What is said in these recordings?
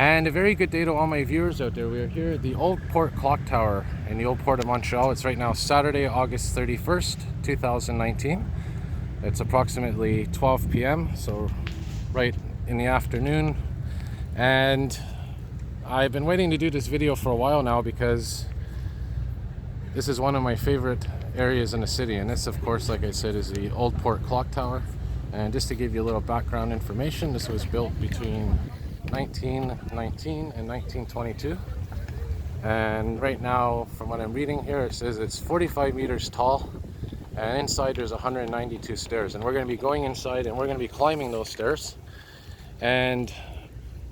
And a very good day to all my viewers out there. We are here at the Old Port Clock Tower in the Old Port of Montreal. It's right now Saturday, August 31st, 2019. It's approximately 12 p.m., so right in the afternoon. And I've been waiting to do this video for a while now because this is one of my favorite areas in the city. And this, of course, like I said, is the Old Port Clock Tower. And just to give you a little background information, this was built between 1919 and 1922, and right now, from what I'm reading here, it says it's 45 meters tall, and inside there's 192 stairs, and we're going to be going inside and we're going to be climbing those stairs. And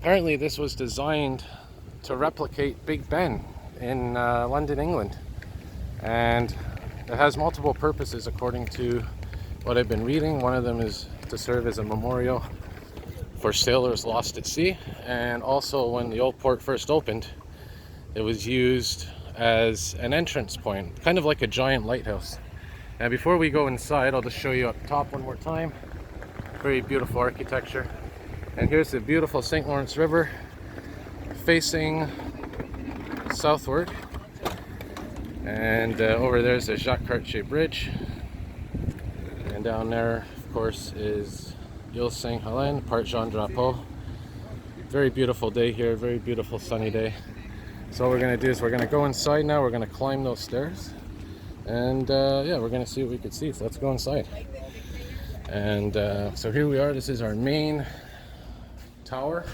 apparently this was designed to replicate Big Ben in London, England, and it has multiple purposes according to what I've been reading. One of them is to serve as a memorial for sailors lost at sea, and also when the Old Port first opened, it was used as an entrance point, kind of like a giant lighthouse. Now before we go inside, I'll just show you up top one more time. Very beautiful architecture. And here's the beautiful St. Lawrence River facing southward. And over there's the Jacques Cartier Bridge. And down there, of course, is Ile Saint Helene, part Jean Drapeau. Very beautiful day here, very beautiful sunny day. So what we're going to do is we're going to go inside now. We're going to climb those stairs, and yeah, we're going to see what we could see. So let's go inside. And so here we are. This is our main tower,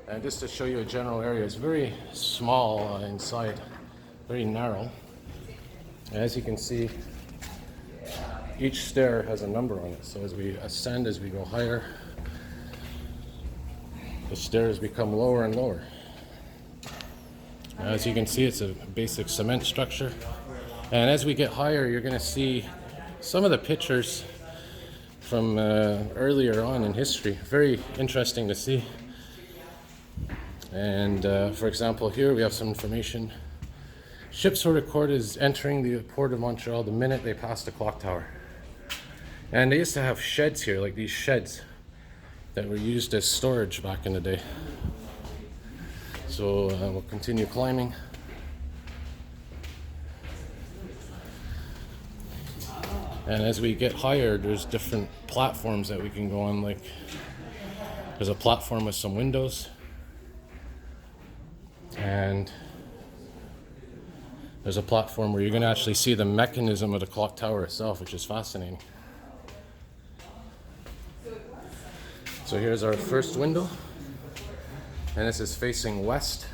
and just to show you a general area, it's very small inside, very narrow. As you can see, each stair has a number on it, so as we ascend, as we go higher, the stairs become lower and lower. As you can see, it's a basic cement structure, and as we get higher, you're going to see some of the pictures from earlier on in history. Very interesting to see. And for example, here we have some information. Ships were recorded as entering the port of Montreal the minute they passed the clock tower. And they used to have sheds here, like these sheds that were used as storage back in the day. So we'll continue climbing. And as we get higher, there's different platforms that we can go on. Like there's a platform with some windows, and there's a platform where you're going to actually see the mechanism of the clock tower itself, which is fascinating. So here's our first window, and this is facing west.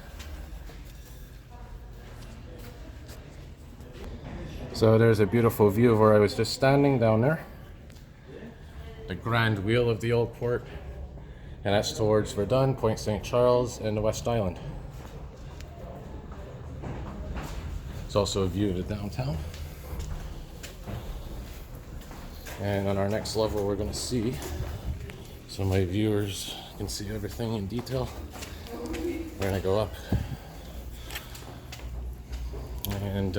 So there's a beautiful view of where I was just standing down there. The grand wheel of the Old Port, and that's towards Verdun, Point St. Charles, and the West Island. It's also a view of the downtown. And on our next level, we're going to see, so my viewers can see everything in detail. We're going to go up. And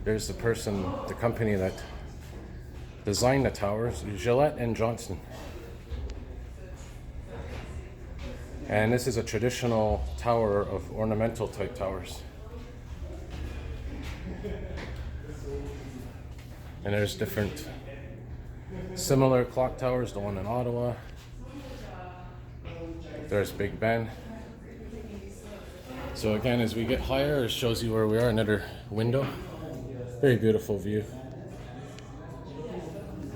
there's the person, the company that designed the towers, Gillette and Johnson. And this is a traditional tower of ornamental type towers. And there's different similar clock towers, the one in Ottawa. There's Big Ben. So again, as we get higher, it shows you where we are, another window. Very beautiful view.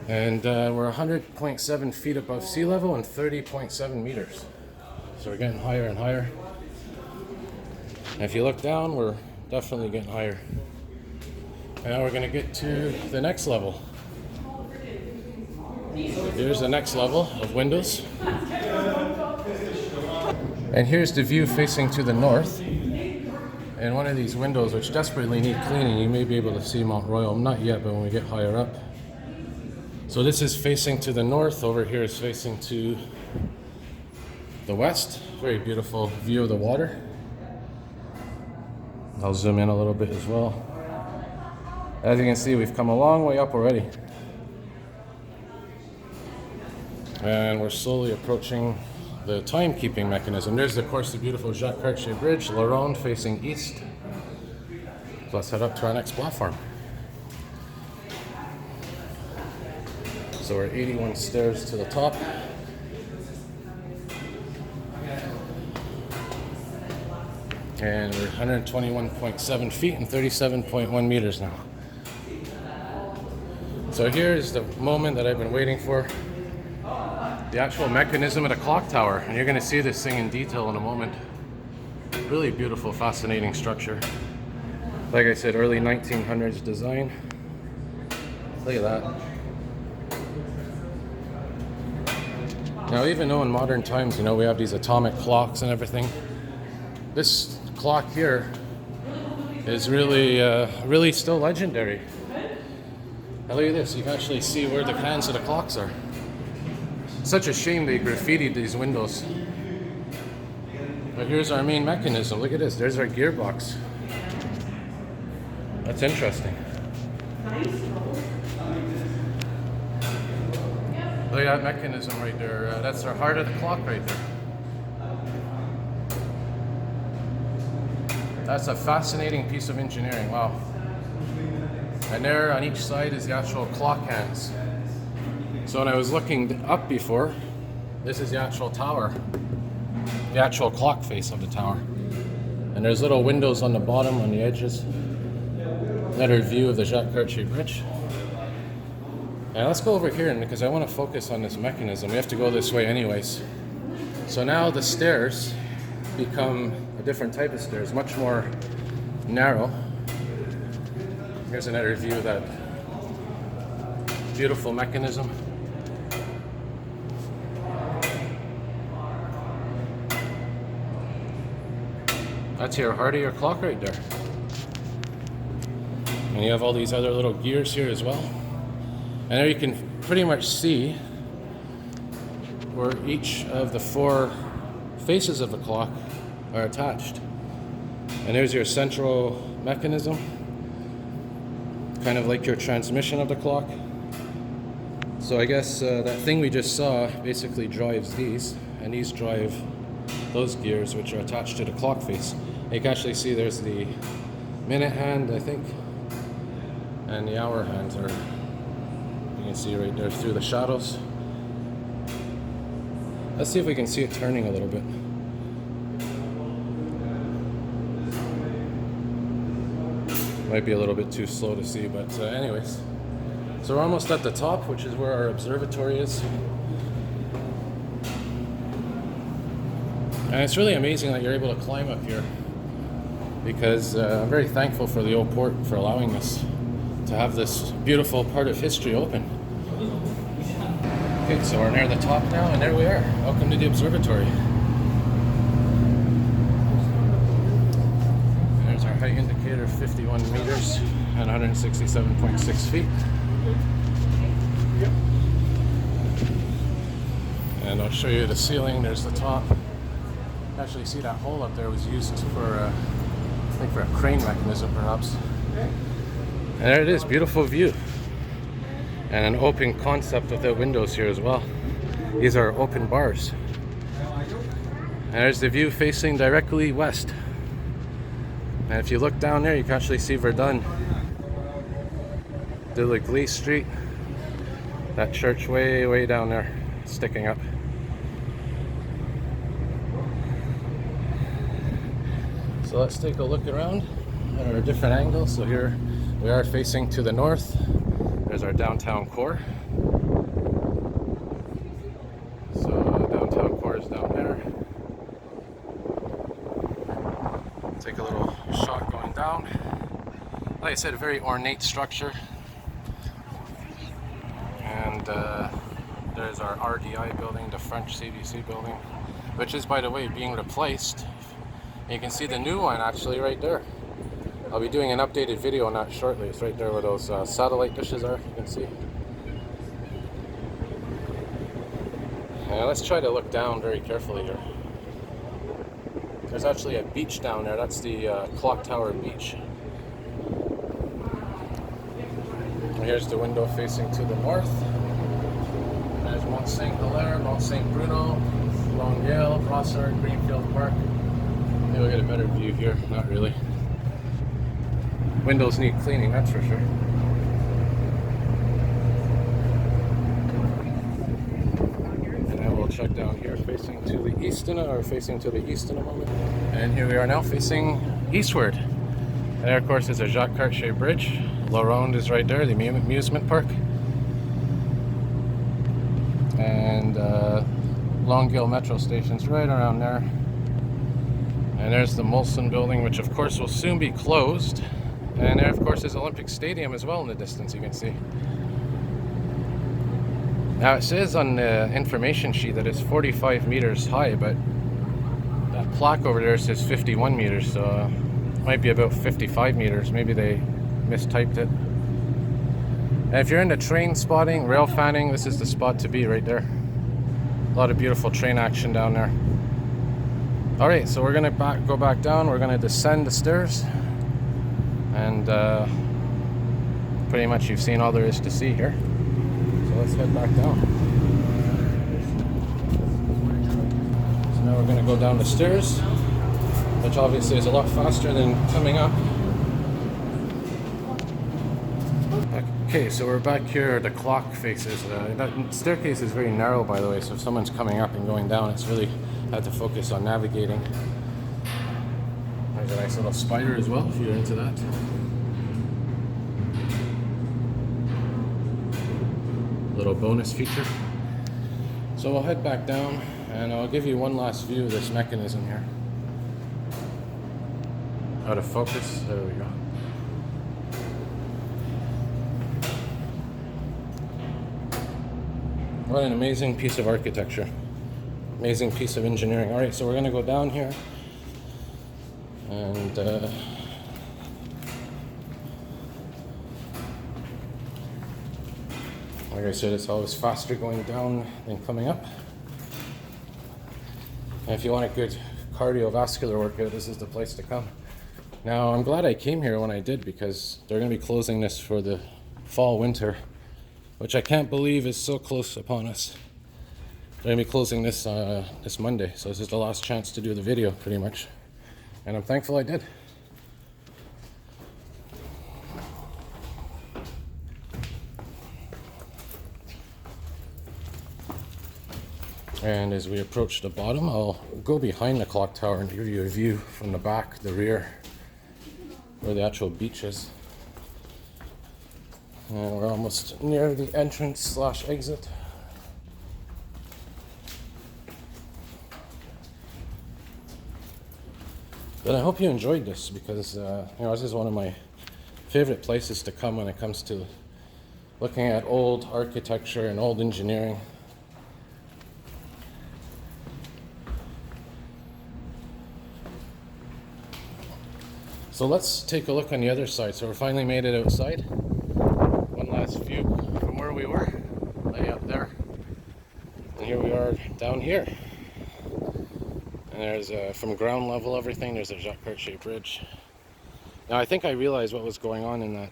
And we're 100.7 feet above sea level and 30.7 meters. So we're getting higher and higher. And if you look down, we're definitely getting higher. And now we're going to get to the next level. Here's the next level of windows. And here's the view facing to the north. And one of these windows, which desperately need cleaning, you may be able to see Mount Royal. Not yet, but when we get higher up. So this is facing to the north. Over here is facing to the west. Very beautiful view of the water. I'll zoom in a little bit as well. As you can see, we've come a long way up already. And we're slowly approaching the timekeeping mechanism. There's of course the beautiful Jacques Cartier Bridge, La Ronde facing east. So let's head up to our next platform. So we're 81 stairs to the top. And we're 121.7 feet and 37.1 meters now. So here's the moment that I've been waiting for. The actual mechanism of the clock tower. And you're gonna see this thing in detail in a moment. Really beautiful, fascinating structure. Like I said, early 1900s design. Look at that. Now, even though in modern times, you know, we have these atomic clocks and everything, this clock here is really still legendary. Now look at this, you can actually see where the hands of the clocks are. Such a shame they graffitied these windows. But here's our main mechanism. Look at this, there's our gearbox. That's interesting. Look at that mechanism right there. That's our heart of the clock right there. That's a fascinating piece of engineering, wow. And there on each side is the actual clock hands. So when I was looking up before, this is the actual tower, the actual clock face of the tower. And there's little windows on the bottom, on the edges. Better view of the Jacques Cartier Bridge. And let's go over here, because I want to focus on this mechanism. We have to go this way anyways. So now the stairs become a different type of stairs, much more narrow. Here's another view of that beautiful mechanism. That's your heart of your clock right there. And you have all these other little gears here as well. And there you can pretty much see where each of the four faces of the clock are attached. And there's your central mechanism, kind of like your transmission of the clock. So I guess that thing we just saw basically drives these, and these drive those gears which are attached to the clock face. And you can actually see there's the minute hand, I think, and the hour hands are, you can see right there through the shadows. Let's see if we can see it turning a little bit. Might be a little bit too slow to see, but anyways. So we're almost at the top, which is where our observatory is. And it's really amazing that you're able to climb up here, because I'm very thankful for the Old Port for allowing us to have this beautiful part of history open. Okay, so we're near the top now, and there we are. Welcome to the observatory. There's our height indicator, 51 meters and 167.6 feet. And I'll show you the ceiling. There's the top. Actually see that hole up there was used for I think for a crane mechanism perhaps. And there it is, beautiful view. And an open concept with the windows here as well. These are open bars. And there's the view facing directly west. And if you look down there, you can actually see Verdun. De l'Église Street. That church way down there, sticking up. So let's take a look around at our different angles. So here we are facing to the north. There's our downtown core. So downtown core is down there. Take a little shot going down. Like I said, a very ornate structure. And there's our RDI building, the French CBC building, which is, by the way, being replaced. You can see the new one actually right there. I'll be doing an updated video on that shortly. It's right there where those satellite dishes are, you can see. Let's try to look down very carefully here. There's actually a beach down there. That's the Clock Tower Beach. And here's the window facing to the north. There's Mont Saint Hilaire, Mont Saint Bruno. Longueuil, Brossard, Greenfield Park. Maybe we'll get a better view here. Not really. Windows need cleaning, that's for sure. Check down here, facing to the east in a moment. And here we are now facing eastward. There, of course, is a Jacques Cartier Bridge. La Ronde is right there, the amusement park. And Longueuil Metro Station's right around there. And there's the Molson building, which of course will soon be closed. And there, of course, is Olympic Stadium as well in the distance, you can see. Now it says on the information sheet that it's 45 meters high, but that plaque over there says 51 meters, so it might be about 55 meters. Maybe they mistyped it. And if you're into train spotting, rail fanning, this is the spot to be right there. A lot of beautiful train action down there. Alright, so we're gonna go back down, we're gonna descend the stairs, and pretty much you've seen all there is to see here. So let's head back down. So now we're going to go down the stairs, which obviously is a lot faster than coming up. Okay, so we're back here. The clock faces. That staircase is very narrow, by the way, so if someone's coming up and going down, it's really had to focus on navigating. There's a nice little spider as well, if you're into that. Little bonus feature. So we'll head back down and I'll give you one last view of this mechanism here. Out of focus, there we go. What an amazing piece of architecture. Amazing piece of engineering. Alright, so we're going to go down here and like I said, it's always faster going down than coming up. And if you want a good cardiovascular workout, this is the place to come. Now, I'm glad I came here when I did, because they're going to be closing this for the fall-winter, which I can't believe is so close upon us. They're going to be closing this this Monday, so this is the last chance to do the video, pretty much. And I'm thankful I did. And as we approach the bottom, I'll go behind the clock tower and give you a view from the back, the rear, where the actual beach is. And we're almost near the entrance / exit. But I hope you enjoyed this, because this is one of my favorite places to come when it comes to looking at old architecture and old engineering. So let's take a look on the other side. So we finally made it outside. One last view from where we were, way up there. And here we are down here. And there's, from ground level everything, there's a Jacques Cartier Bridge. Now I think I realized what was going on in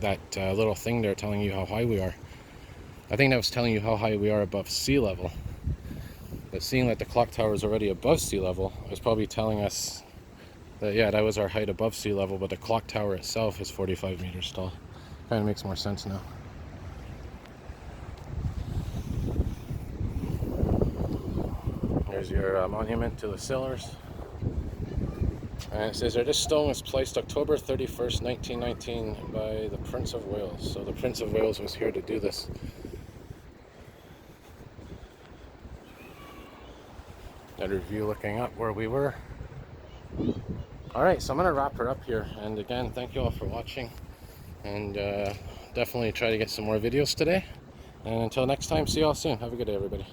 that little thing there telling you how high we are. I think that was telling you how high we are above sea level. But seeing that the clock tower is already above sea level, it was probably telling us that, yeah, that was our height above sea level, but the clock tower itself is 45 meters tall. Kind of makes more sense now. There's your monument to the sailors. And it says there, this stone was placed October 31st, 1919 by the Prince of Wales. So the Prince of Wales was here to do this. Another view looking up where we were. Alright, so I'm going to wrap her up here. And again, thank you all for watching. And definitely try to get some more videos today. And until next time, see you all soon. Have a good day, everybody.